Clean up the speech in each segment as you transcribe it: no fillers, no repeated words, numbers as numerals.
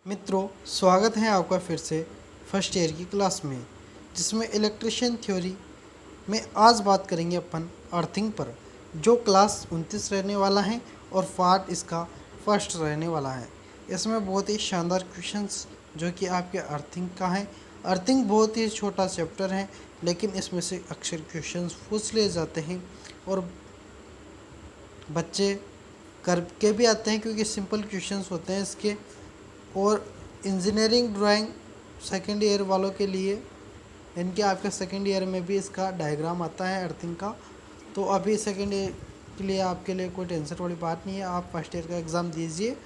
मित्रों, स्वागत है आपका फिर से फर्स्ट ईयर की क्लास में, जिसमें इलेक्ट्रिशियन थ्योरी में आज बात करेंगे अपन अर्थिंग पर, जो क्लास 29 रहने वाला है और पार्ट इसका फर्स्ट रहने वाला है। इसमें बहुत ही शानदार क्वेश्चंस जो कि आपके अर्थिंग का है। अर्थिंग बहुत ही छोटा चैप्टर है, लेकिन इसमें से अक्सर क्वेश्चंस पूछ लिए जाते हैं और बच्चे करके भी आते हैं, क्योंकि सिंपल क्वेश्चंस होते हैं इसके। और इंजीनियरिंग ड्राइंग सेकेंड ईयर वालों के लिए, इनके आपके सेकेंड ईयर में भी इसका डायग्राम आता है अर्थिंग का। तो अभी सेकेंड ईयर के लिए आपके लिए कोई टेंशन वाली बात नहीं है। आप फर्स्ट ईयर का एग्ज़ाम दीजिए,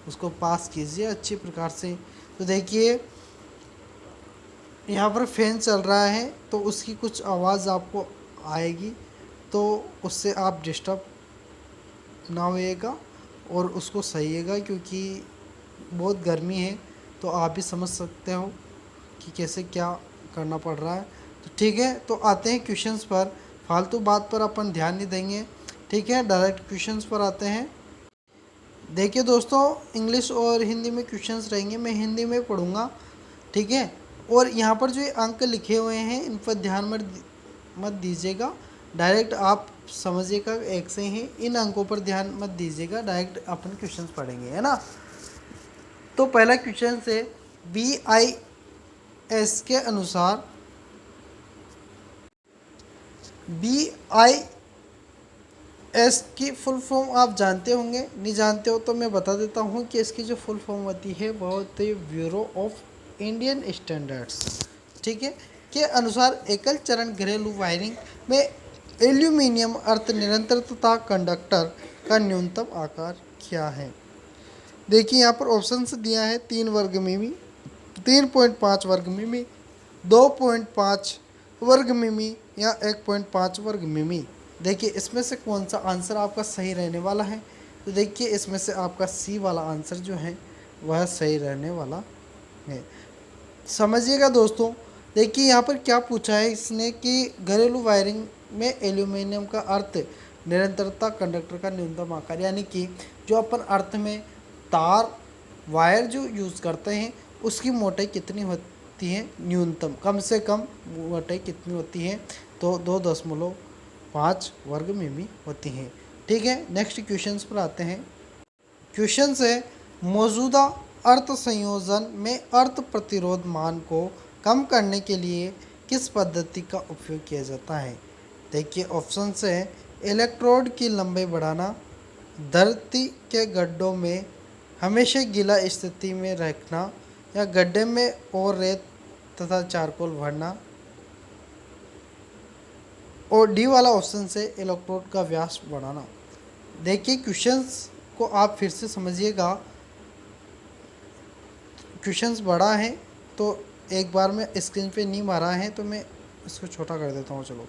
उसको पास कीजिए अच्छी प्रकार से। तो देखिए, यहाँ पर फैन चल रहा है तो उसकी कुछ आवाज़ आपको आएगी, तो उससे आप डिस्टर्ब ना होइएगा और उसको सहिएगा, क्योंकि बहुत गर्मी है। तो आप भी समझ सकते हो कि कैसे क्या करना पड़ रहा है। तो ठीक है, तो आते हैं क्वेश्चंस पर। फालतू बात पर अपन ध्यान नहीं देंगे, ठीक है। डायरेक्ट क्वेश्चंस पर आते हैं। देखिए दोस्तों, इंग्लिश और हिंदी में क्वेश्चंस रहेंगे, मैं हिंदी में पढ़ूंगा, ठीक है। और यहाँ पर जो ये अंक लिखे हुए हैं इन पर ध्यान मत दीजिएगा, डायरेक्ट आप समझिएगा एक से ही। इन अंकों पर ध्यान मत दीजिएगा, डायरेक्ट अपन क्वेश्चंस पढ़ेंगे, है ना। तो पहला क्वेश्चन से BIS के अनुसार, BIS की फुल फॉर्म आप जानते होंगे, नहीं जानते हो तो मैं बता देता हूँ कि इसकी जो फुल फॉर्म होती है वो होती है ब्यूरो ऑफ इंडियन स्टैंडर्ड्स, ठीक है। के अनुसार एकल चरण घरेलू वायरिंग में एल्यूमिनियम अर्ध निरंतर तथा कंडक्टर का न्यूनतम आकार क्या है। देखिए, यहाँ पर ऑप्शंस दिया है 3 वर्ग मिमी, 3.5 वर्ग मिमी, 2.5 वर्ग मिमी या 1.5 वर्ग मिमी। देखिए, इसमें से कौन सा आंसर आपका सही रहने वाला है। तो देखिए, इसमें से आपका सी वाला आंसर जो है वह सही रहने वाला है। समझिएगा दोस्तों। देखिए, यहाँ पर क्या पूछा है इसने कि घरेलू वायरिंग में एल्यूमिनियम का अर्थ निरंतरता कंडक्टर का न्यूनतम आकार, यानी कि जो अपन अर्थ में तार वायर जो यूज़ करते हैं उसकी मोटाई कितनी होती है, न्यूनतम कम से कम मोटाई कितनी होती है, तो 2.5 वर्ग मिमी होती है, ठीक है। नेक्स्ट क्वेश्चन पर आते हैं। क्वेश्चन है, मौजूदा अर्थ संयोजन में अर्थ प्रतिरोध मान को कम करने के लिए किस पद्धति का उपयोग किया जाता है। देखिए, ऑप्शन है इलेक्ट्रोड की लंबाई बढ़ाना, धरती के गड्ढों में हमेशा गीला स्थिति में रखना, या गड्ढे में और रेत तथा चारकोल भरना, और डी वाला ऑप्शन से इलेक्ट्रोड का व्यास बढ़ाना। देखिए, क्वेश्चंस को आप फिर से समझिएगा। क्वेश्चंस बड़ा है तो एक बार में स्क्रीन पे नहीं मारा है तो मैं इसको छोटा कर देता हूँ, चलो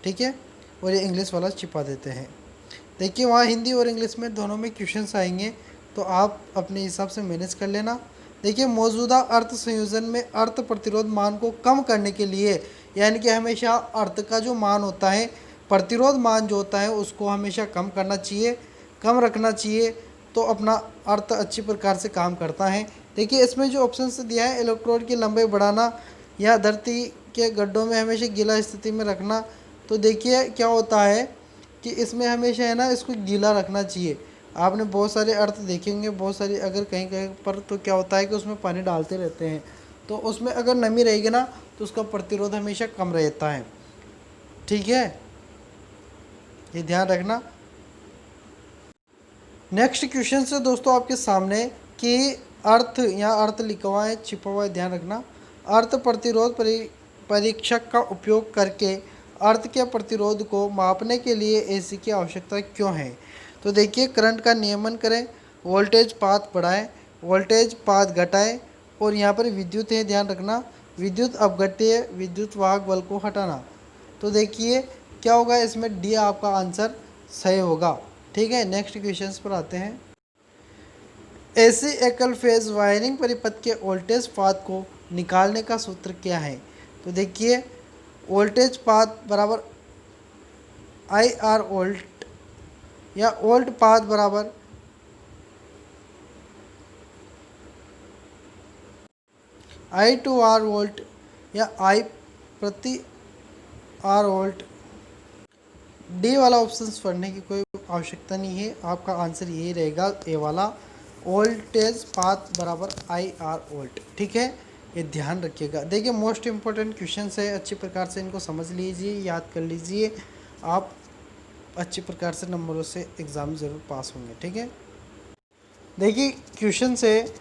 ठीक है। और ये इंग्लिश वाला छिपा देते हैं। देखिए, वहाँ हिंदी और इंग्लिश में दोनों में क्वेश्चंस आएंगे, तो आप अपने हिसाब से मैनेज कर लेना। देखिए, मौजूदा अर्थ संयोजन में अर्थ प्रतिरोध मान को कम करने के लिए, यानी कि हमेशा अर्थ का जो मान होता है, प्रतिरोध मान जो होता है उसको हमेशा कम करना चाहिए, कम रखना चाहिए, तो अपना अर्थ अच्छी प्रकार से काम करता है। देखिए, इसमें जो ऑप्शन दिया है इलेक्ट्रोड की लंबाई बढ़ाना या धरती के गड्ढों में हमेशा गीला स्थिति में रखना, तो देखिए क्या होता है कि इसमें हमेशा है ना इसको गीला रखना चाहिए। आपने बहुत सारे अर्थ देखे होंगे, बहुत सारी अगर कहीं कहीं पर तो क्या होता है कि उसमें पानी डालते रहते हैं, तो उसमें अगर नमी रहेगी ना तो उसका प्रतिरोध हमेशा कम रहता है, ठीक है, ये ध्यान रखना। नेक्स्ट क्वेश्चन से दोस्तों आपके सामने कि अर्थ या अर्थ लिखा हुआ है, छिपा हुआ है, ध्यान रखना। अर्थ प्रतिरोध परीक्षक का उपयोग करके अर्थ के प्रतिरोध को मापने के लिए एसी की आवश्यकता क्यों है। तो देखिए, करंट का नियमन करें, वोल्टेज पाथ बढ़ाएं, वोल्टेज पाथ घटाएं, और यहाँ पर विद्युत है, ध्यान रखना, विद्युत अपघट्य विद्युत वाहक बल को हटाना। तो देखिए क्या होगा, इसमें डी आपका आंसर सही होगा, ठीक है। नेक्स्ट क्वेश्चंस पर आते हैं। एसी एकल फेज वायरिंग परिपथ के वोल्टेज पाथ को निकालने का सूत्र क्या है। तो देखिए, वोल्टेज पाथ बराबर IR वोल्ट, या वोल्ट पाथ बराबर I/R वोल्ट या I प्रति R वोल्ट। डी वाला ऑप्शन पढ़ने की कोई आवश्यकता नहीं है, आपका आंसर यही रहेगा ए वाला, वोल्टेज पाथ बराबर IR वोल्ट। ठीक है, ये ध्यान रखिएगा। देखिए मोस्ट इम्पोर्टेंट क्वेश्चन है, अच्छी प्रकार से इनको समझ लीजिए, याद कर लीजिए, आप अच्छी प्रकार से नंबरों से एग्ज़ाम ज़रूर पास होंगे। ठीक है, देखिए क्वेश्चन से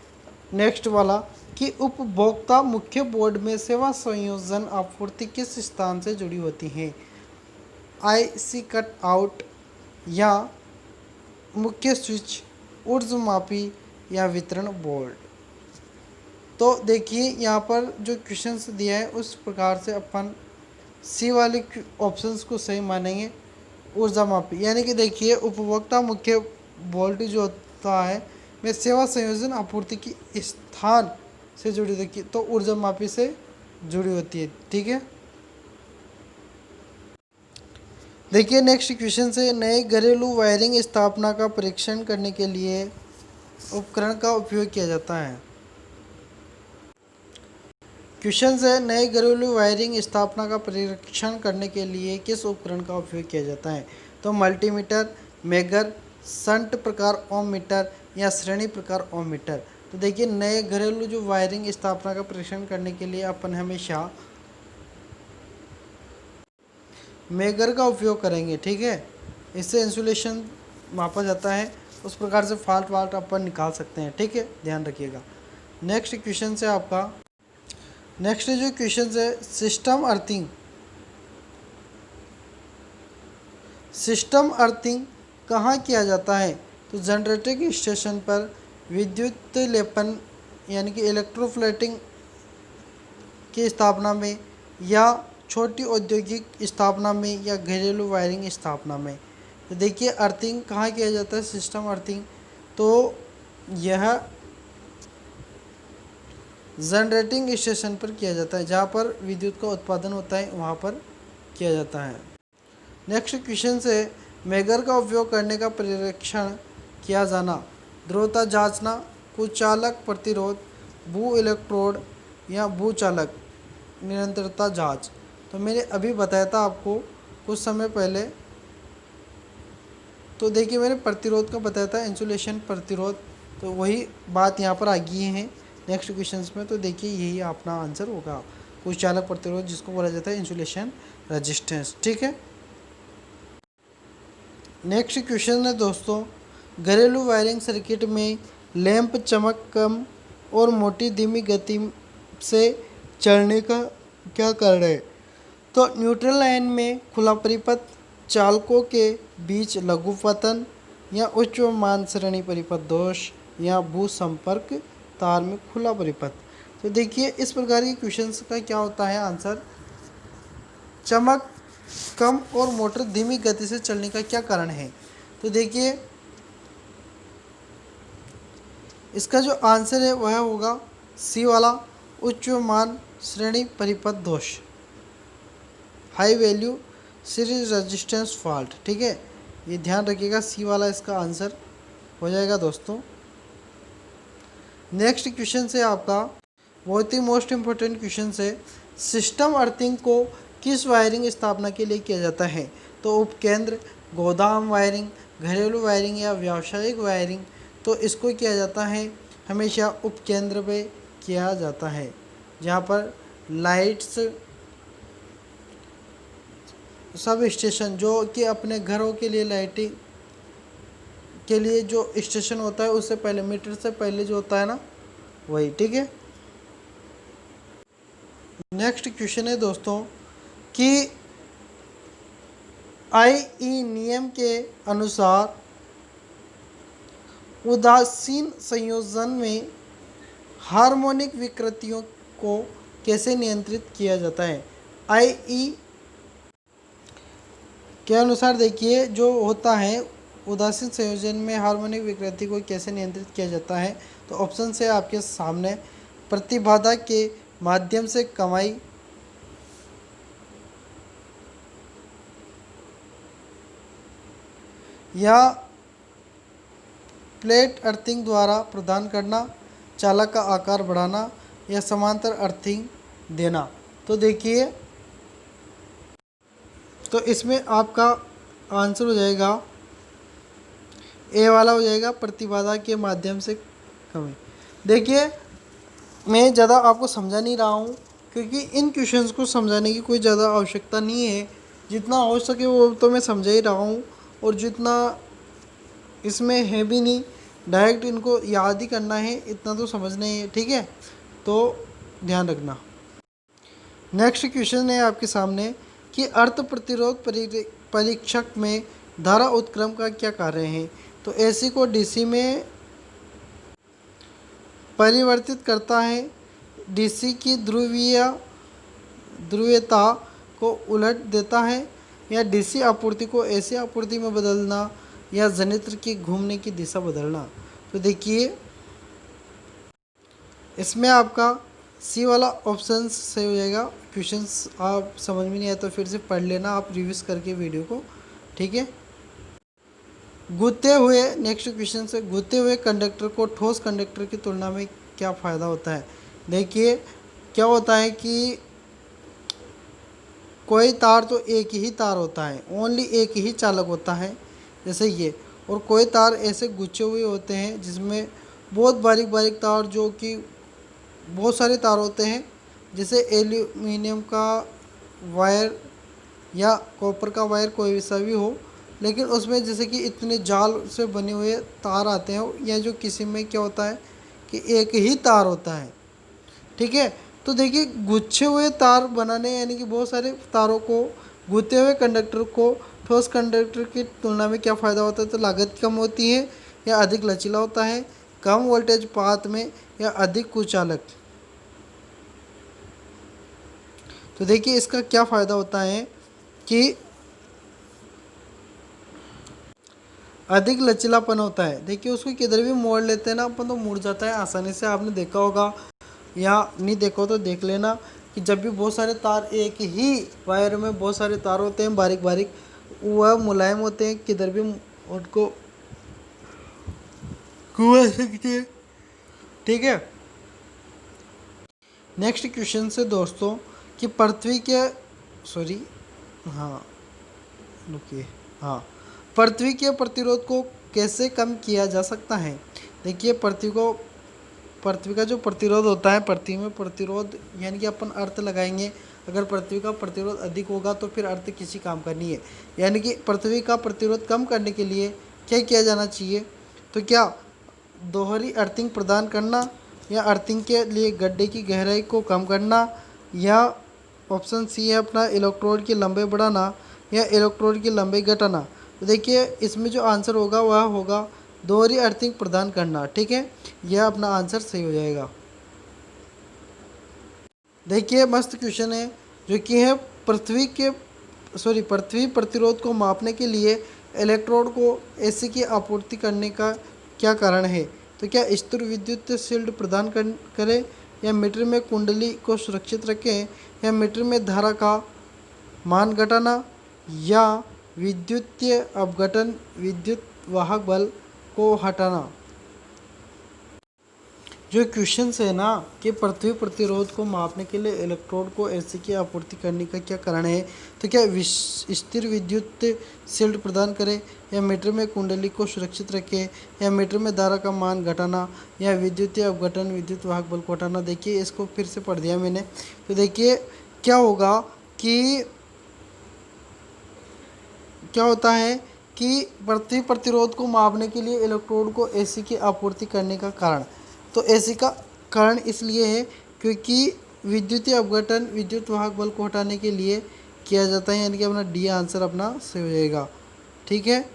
नेक्स्ट वाला कि उपभोक्ता मुख्य बोर्ड में सेवा संयोजन आपूर्ति किस स्थान से जुड़ी होती है? IC कट आउट या मुख्य स्विच, ऊर्ध्वमापी या वितरण बोर्ड। तो देखिए यहाँ पर जो क्वेश्चंस दिया है उस प्रकार से अपन सी वाले ऑप्शंस को सही मानेंगे, ऊर्ध्वमापी। यानी कि देखिए उपभोक्ता मुख्य बोर्ड जो होता है में सेवा संयोजन आपूर्ति की स्थान से जुड़ी, देखिए तो ऊर्ध्वमापी से जुड़ी होती है। ठीक है, देखिए नेक्स्ट क्वेश्चन से नए घरेलू वायरिंग स्थापना का परीक्षण करने के लिए उपकरण का उपयोग किया जाता है। क्वेश्चन से नए घरेलू वायरिंग स्थापना का परीक्षण करने के लिए किस उपकरण का उपयोग किया जाता है? तो मल्टीमीटर, मेगर, शंट प्रकार ओम मीटर या श्रेणी प्रकार ओम मीटर। तो देखिए नए घरेलू जो वायरिंग स्थापना का परीक्षण करने के लिए अपन हमेशा मेगर का उपयोग करेंगे। ठीक है, इससे इंसुलेशन मापा जाता है, उस प्रकार से फॉल्ट वाल्ट अपन निकाल सकते हैं। ठीक है, ध्यान रखिएगा। नेक्स्ट क्वेश्चन से आपका नेक्स्ट जो क्वेश्चन है सिस्टम अर्थिंग कहाँ किया जाता है? तो जनरेटिंग स्टेशन पर, विद्युत लेपन यानी कि इलेक्ट्रोफ्लेटिंग की स्थापना में, या छोटी औद्योगिक स्थापना में, या घरेलू वायरिंग स्थापना में। तो देखिए अर्थिंग कहाँ किया जाता है, सिस्टम अर्थिंग, तो यह जनरेटिंग स्टेशन पर किया जाता है, जहाँ पर विद्युत का उत्पादन होता है वहाँ पर किया जाता है। नेक्स्ट क्वेश्चन से मेगर का उपयोग करने का परीक्षण किया जाना, ध्रुवता जांचना, कुचालक प्रतिरोध, भू इलेक्ट्रोड या भूचालक निरंतरता जांच। तो मैंने अभी बताया था आपको कुछ समय पहले, तो देखिए मैंने प्रतिरोध का बताया था, इंसुलेशन प्रतिरोध, तो वही बात यहाँ पर आ गई है नेक्स्ट क्वेश्चंस में। तो देखिए यही अपना आंसर होगा, कुचालक प्रतिरोध जिसको बोला जाता है इंसुलेशन रेजिस्टेंस। ठीक है, नेक्स्ट क्वेश्चन है दोस्तों, घरेलू वायरिंग सर्किट में लैंप चमक कम और मोटी धीमी गति से चलने का क्या कारण है? तो न्यूट्रल लाइन में खुला परिपथ, चालकों के बीच लघु पतन, या उच्च मान श्रेणी परिपथ दोष, या भू संपर्क तार में खुला परिपथ। तो देखिए इस प्रकार के क्वेश्चंस का क्या होता है आंसर, चमक कम और मोटर धीमी गति से चलने का क्या कारण है? तो देखिए इसका जो आंसर है वह होगा सी वाला, उच्च मान श्रेणी परिपथ दोष, high value series resistance fault. ठीक है, ये ध्यान रखिएगा, सी वाला इसका आंसर हो जाएगा दोस्तों। नेक्स्ट क्वेश्चन से आपका बहुत ही मोस्ट इम्पोर्टेंट क्वेश्चन है, सिस्टम अर्थिंग को किस वायरिंग स्थापना के लिए किया जाता है? तो उपकेंद्र, गोदाम वायरिंग, घरेलू वायरिंग या व्यावसायिक वायरिंग। तो इसको किया जाता है हमेशा उपकेंद्र पे किया जाता है, जहाँ पर लाइट्स सब स्टेशन जो कि अपने घरों के लिए लाइटिंग के लिए जो स्टेशन होता है उससे पहले, मीटर से पहले जो होता है ना वही। ठीक है, नेक्स्ट क्वेश्चन है दोस्तों कि IE नियम के अनुसार उदासीन संयोजन में हार्मोनिक विकृतियों को कैसे नियंत्रित किया जाता है? IE के अनुसार देखिए जो होता है उदासीन संयोजन में हार्मोनिक विकृति को कैसे नियंत्रित किया जाता है, तो ऑप्शन से आपके सामने, प्रतिबाधा के माध्यम से कमाई, या प्लेट अर्थिंग द्वारा प्रदान करना, चालक का आकार बढ़ाना, या समांतर अर्थिंग देना। तो देखिए, तो इसमें आपका आंसर हो जाएगा ए वाला हो जाएगा, प्रतिबाधा के माध्यम से कमी। देखिए, मैं ज़्यादा आपको समझा नहीं रहा हूँ क्योंकि इन क्वेश्चंस को समझाने की कोई ज़्यादा आवश्यकता नहीं है। जितना हो सके वो तो मैं समझा ही रहा हूँ, और जितना इसमें है भी नहीं, डायरेक्ट इनको याद ही करना है, इतना तो समझना ही है। ठीक है, तो ध्यान रखना। नेक्स्ट क्वेश्चन है आपके सामने कि अर्थ प्रतिरोध परीक्षक में धारा उत्क्रम का क्या कार्य है। तो एसी को डीसी में परिवर्तित करता है, डीसी की ध्रुवीयता को उलट देता है, या डीसी आपूर्ति को एसी आपूर्ति में बदलना, या जनित्र की घूमने की दिशा बदलना। तो देखिए, इसमें आपका सी वाला ऑप्शन सही हो जाएगा। क्वेश्चंस आप समझ में नहीं आया तो फिर से पढ़ लेना आप रिव्यूज करके वीडियो को। ठीक है, नेक्स्ट क्वेश्चन से, गुते हुए कंडक्टर को ठोस कंडक्टर की तुलना में क्या फ़ायदा होता है। देखिए, क्या होता है कि कोई तार तो एक ही तार होता है, ओनली एक ही चालक होता है जैसे ये, और कोई तार ऐसे गुच्छे हुए होते हैं जिसमें बहुत बारीक बारीक तार, जो कि बहुत सारे तार होते हैं, जैसे एल्यूमिनियम का वायर या कॉपर का वायर, कोई सा भी हो, लेकिन उसमें जैसे कि इतने जाल से बने हुए तार आते हैं, या जो किसी में क्या होता है कि एक ही तार होता है। ठीक है, तो देखिए, गुच्छे हुए तार बनाने, यानी कि बहुत सारे तारों को, गुथे हुए कंडक्टर को ठोस कंडक्टर की तुलना में क्या फ़ायदा होता है। तो लागत कम होती है, या अधिक लचीला होता है, कम वोल्टेज पात में, या अधिक कुचालक। तो देखिए, इसका क्या फ़ायदा होता है कि अधिक लचीलापन होता है। देखिए, उसको किधर भी मोड़ लेते हैं ना अपन तो मुड़ जाता है आसानी से। आपने देखा होगा, या नहीं देखो तो देख लेना कि जब भी बहुत सारे तार, एक ही वायर में बहुत सारे तार होते हैं बारीक बारीक, वह मुलायम होते हैं, किधर भी उनको घुमा सकते हैं। ठीक है, नेक्स्ट क्वेश्चन से दोस्तों कि पृथ्वी के सॉरी हाँ रुकिए हाँ पृथ्वी के प्रतिरोध को कैसे कम किया जा सकता है। देखिए, पृथ्वी का जो प्रतिरोध होता है, पृथ्वी में प्रतिरोध यानी कि अपन अर्थ लगाएंगे, अगर पृथ्वी का प्रतिरोध अधिक होगा तो फिर अर्थ किसी काम का नहीं है। यानी कि पृथ्वी का प्रतिरोध कम करने के लिए क्या किया जाना चाहिए। तो क्या दोहरी अर्थिंग प्रदान करना, या अर्थिंग के लिए गड्ढे की गहराई को कम करना, या ऑप्शन सी है अपना इलेक्ट्रोड की लंबाई बढ़ाना, या इलेक्ट्रोड की लंबाई घटाना। तो देखिए, इसमें जो आंसर होगा वह होगा दोहरी अर्थिंग प्रदान करना। ठीक है, यह अपना आंसर सही हो जाएगा। देखिए, मस्त क्वेश्चन है, जो कि है पृथ्वी प्रतिरोध को मापने के लिए इलेक्ट्रोड को एसी की आपूर्ति करने का क्या कारण है। तो क्या स्थिर विद्युत शील्ड प्रदान करें, या मीटर में कुंडली को सुरक्षित रखें, या मीटर में धारा का मान घटाना, या विद्युतीय अपघटन विद्युत वाहक बल को हटाना। जो क्वेश्चन है ना कि पृथ्वी प्रतिरोध को मापने के लिए इलेक्ट्रोड को एसी की आपूर्ति करने का क्या कारण है। तो क्या स्थिर विद्युत शील्ड प्रदान करें, या मीटर में कुंडली को सुरक्षित रखें, या मीटर में धारा का मान घटाना, या विद्युतीय अपघटन विद्युत वाहक बल को हटाना। देखिए, इसको फिर से पढ़ दिया मैंने। तो देखिए, क्या होगा कि क्या होता है कि पृथ्वी प्रतिरोध को मापने के लिए इलेक्ट्रोड को एसी की आपूर्ति करने का कारण, तो एसी का कारण इसलिए है क्योंकि विद्युतीय अपघटन विद्युत वाहक बल को हटाने के लिए किया जाता है। यानी कि अपना डी आंसर अपना सही हो जाएगा। ठीक है,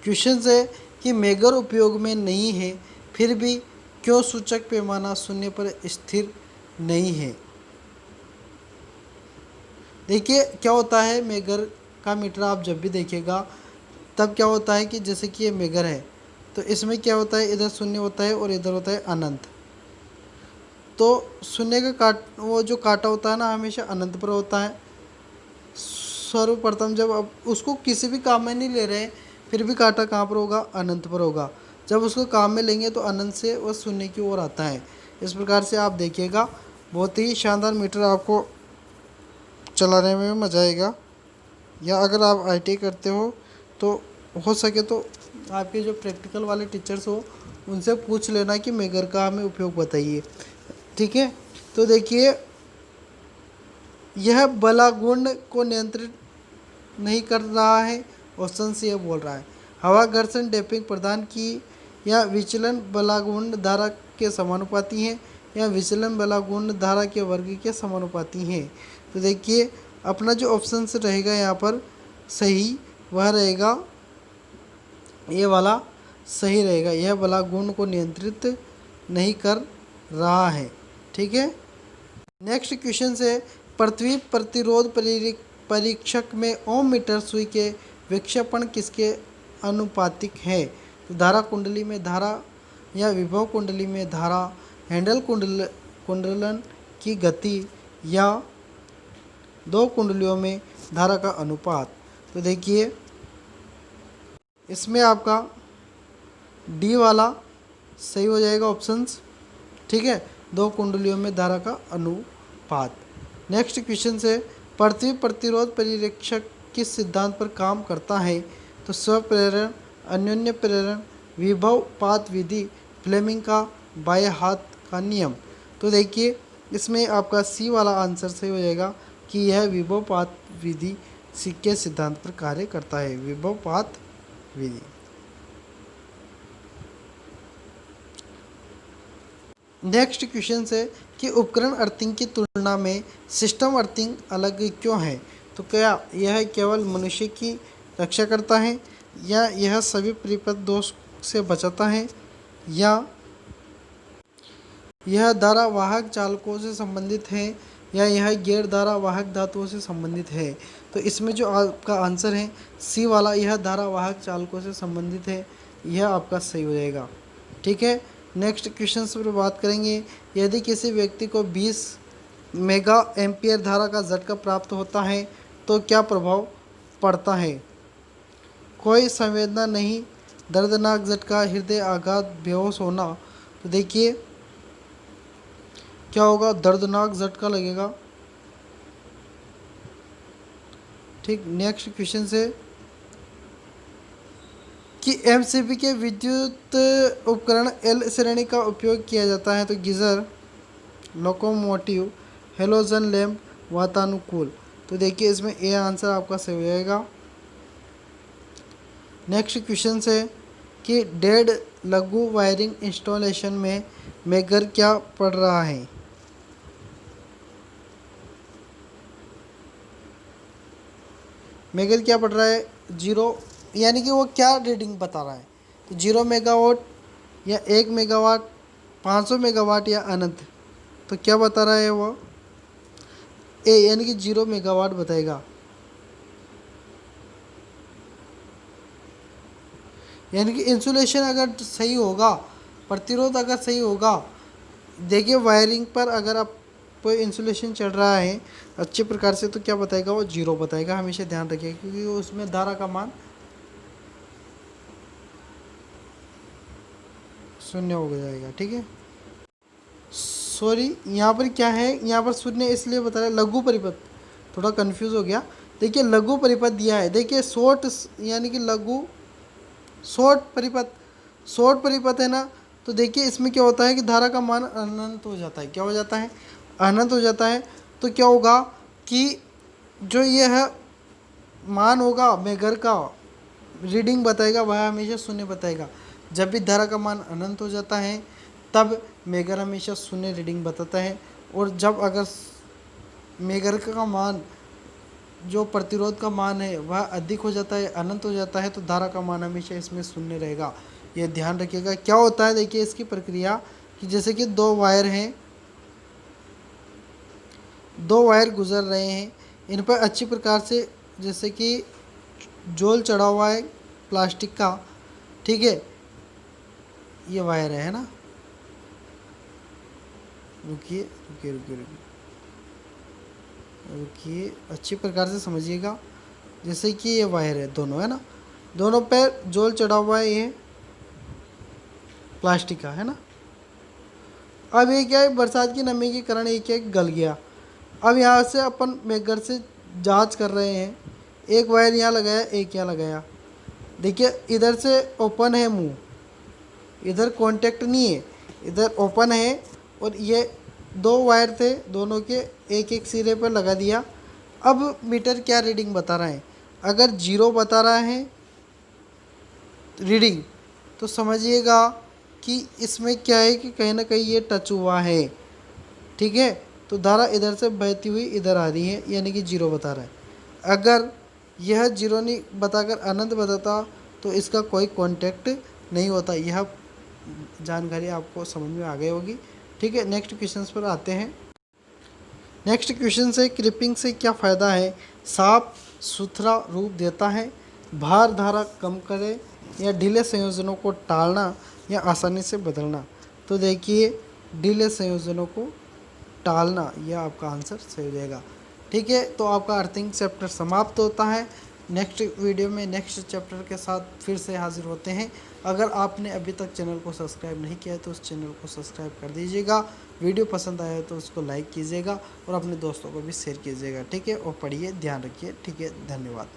क्वेश्चन है कि मेगर उपयोग में नहीं है, फिर भी क्यों सूचक पैमाना शून्य पर स्थिर नहीं है। देखिए, क्या होता है, मेगर का मीटर आप जब भी देखिएगा तब क्या होता है कि जैसे कि ये मेगर है, तो इसमें क्या होता है, इधर शून्य होता है और इधर होता है अनंत। तो शून्य का वो जो कांटा होता है ना, हमेशा अनंत पर होता है। सर्वप्रथम जब अब उसको किसी भी काम में नहीं ले रहे, फिर भी कांटा कहाँ पर होगा, अनंत पर होगा। जब उसको काम में लेंगे तो अनंत से वो शून्य की ओर आता है। इस प्रकार से आप देखिएगा, बहुत ही शानदार मीटर आपको चलाने में मज़ा आएगा। या अगर आप आईटीआई करते हो तो हो सके तो आपके जो प्रैक्टिकल वाले टीचर्स हो उनसे पूछ लेना कि मेगर का हमें उपयोग बताइए, ठीक है। तो देखिए, यह बलागुंड को नियंत्रित नहीं कर रहा है। ऑप्शन सी ये बोल रहा है हवा घर्षण डैम्पिंग प्रदान की, या विचलन बलागुंड धारा के समानुपाती है, या विचलन बलागुंड धारा के वर्ग के समानुपाती है। तो देखिए, अपना जो ऑप्शन रहेगा यहाँ पर सही वह रहेगा, ये वाला सही रहेगा। यह बलागुंड को नियंत्रित नहीं कर रहा है, ठीक है। नेक्स्ट क्वेश्चन से पृथ्वी प्रतिरोध परीक्षक में ओम मीटर सुई के विक्षेपण किसके अनुपातिक है। तो धारा कुंडली में धारा, या विभव कुंडली में धारा, हैंडल कुंडलन की गति, या दो कुंडलियों में धारा का अनुपात। तो देखिए, इसमें आपका डी वाला सही हो जाएगा ऑप्शंस, ठीक है, दो कुंडलियों में धारा का अनुपात। नेक्स्ट क्वेश्चन से पृथ्वी प्रतिरोध परिरक्षक किस सिद्धांत पर काम करता है। तो स्वप्रेरण, अन्योन्य प्रेरण, विभवपात विधि, फ्लेमिंग का बाएं हाथ का नियम। तो देखिए, इसमें आपका सी वाला आंसर सही हो जाएगा कि यह विभवपात विधि के सिद्धांत पर कार्य करता है। विभवपात विधि। नेक्स्ट क्वेश्चन है कि उपकरण अर्थिंग की तुलना में सिस्टम अर्थिंग अलग क्यों है। तो क्या यह केवल मनुष्य की रक्षा करता है, या यह सभी परिपथ दोष से बचाता है, या यह धारावाहक चालकों से संबंधित है, या यह गैर धारावाहक धातुओं से संबंधित है। तो इसमें जो आपका आंसर है सी वाला, यह धारावाहक चालकों से संबंधित है, यह आपका सही हो जाएगा, ठीक है। नेक्स्ट क्वेश्चन पर बात करेंगे। यदि किसी व्यक्ति को 20 मेगा एम्पियर धारा का झटका प्राप्त होता है तो क्या प्रभाव पड़ता है। कोई संवेदना नहीं, दर्दनाक झटका, हृदय आघात, बेहोश होना। तो देखिए क्या होगा, दर्दनाक झटका लगेगा, ठीक। नेक्स्ट क्वेश्चन से कि एमसीबी के विद्युत उपकरण एल श्रेणी का उपयोग किया जाता है। तो गीजर, लोकोमोटिव, हेलोजन लैंप, वातानुकूल। तो देखिए, इसमें ए आंसर आपका सही हो जाएगा। नेक्स्ट क्वेश्चन है कि डेड लघु वायरिंग इंस्टॉलेशन में मेगर क्या पड़ रहा है। मेगर क्या पड़ रहा है, 0, यानी कि वो क्या रीडिंग बता रहा है। तो 0 मेगावाट, या 1 मेगावाट, 500 मेगावाट, या अनंत। तो क्या बता रहा है वो, ए यानी कि 0 मेगावाट बताएगा। यानी कि इंसुलेशन अगर सही होगा, प्रतिरोध अगर सही होगा, देखिए वायरिंग पर अगर आप कोई इंसुलेशन चल रहा है अच्छे प्रकार से तो क्या बताएगा, वो 0 बताएगा। हमेशा ध्यान रखिएगा क्योंकि उसमें धारा का मान 0 हो जाएगा, ठीक है। सॉरी, यहाँ पर क्या है, यहाँ पर 0 इसलिए बताया लघु परिपथ, थोड़ा कंफ्यूज हो गया। देखिए लघु परिपथ दिया है, देखिए शॉर्ट यानी कि लघु शॉर्ट परिपथ है ना। तो देखिए इसमें क्या होता है कि धारा का मान अनंत हो जाता है। क्या हो जाता है, अनंत हो जाता है। तो क्या होगा कि जो ये है मान होगा मेगर का, रीडिंग बताएगा वह हमेशा 0 बताएगा। जब भी धारा का मान अनंत हो जाता है तब मेगर हमेशा 0 रीडिंग बताता है। और जब अगर मेगर का मान, जो प्रतिरोध का मान है वह अधिक हो जाता है, अनंत हो जाता है, तो धारा का मान हमेशा इसमें 0 रहेगा। ये ध्यान रखिएगा। क्या होता है, देखिए इसकी प्रक्रिया कि जैसे कि दो वायर हैं, दो वायर गुजर रहे हैं, इन पर अच्छी प्रकार से जैसे कि जोल चढ़ा हुआ है प्लास्टिक का, ठीक है। ये वायर है ना, रुकिए रुकिए रुकिए रुकिए रुकिए, अच्छी प्रकार से समझिएगा। जैसे कि ये वायर है दोनों, है ना, दोनों पे जोल चढ़ा हुआ है, ये प्लास्टिक का है ना। अब ये क्या है, बरसात की नमी के कारण ये क्या है, गल गया। अब यहाँ से अपन मेकर से जांच कर रहे हैं, एक वायर यहाँ लगाया, एक यहाँ लगाया। देखिए इधर से ओपन है मुंह, इधर कांटेक्ट नहीं है, इधर ओपन है। और ये दो वायर थे, दोनों के एक एक सिरे पर लगा दिया। अब मीटर क्या रीडिंग बता रहा है, अगर 0 बता रहा है रीडिंग, तो समझिएगा कि इसमें क्या है कि कहीं ना कहीं ये टच हुआ है। ठीक है, तो धारा इधर से बहती हुई इधर आ रही है, यानी कि 0 बता रहा है। अगर यह 0 नहीं बताकर अनंत बताता तो इसका कोई कांटेक्ट नहीं होता। यह जानकारी आपको समझ में आ गई होगी। ठीक है, नेक्स्ट क्वेश्चंस पर आते हैं। नेक्स्ट क्वेश्चन से क्रिपिंग से क्या फ़ायदा है। साफ सुथरा रूप देता है, भार धारा कम करे, या ढीले संयोजनों को टालना या आसानी से बदलना। तो देखिए ढीले संयोजनों को टालना, यह आपका आंसर सही हो जाएगा। ठीक है, तो आपका अर्थिंग चैप्टर समाप्त होता है। नेक्स्ट वीडियो में नेक्स्ट चैप्टर के साथ फिर से हाजिर होते हैं। अगर आपने अभी तक चैनल को सब्सक्राइब नहीं किया है तो उस चैनल को सब्सक्राइब कर दीजिएगा। वीडियो पसंद आया तो उसको लाइक कीजिएगा और अपने दोस्तों को भी शेयर कीजिएगा। ठीक है, और पढ़िए, ध्यान रखिए। ठीक है, धन्यवाद।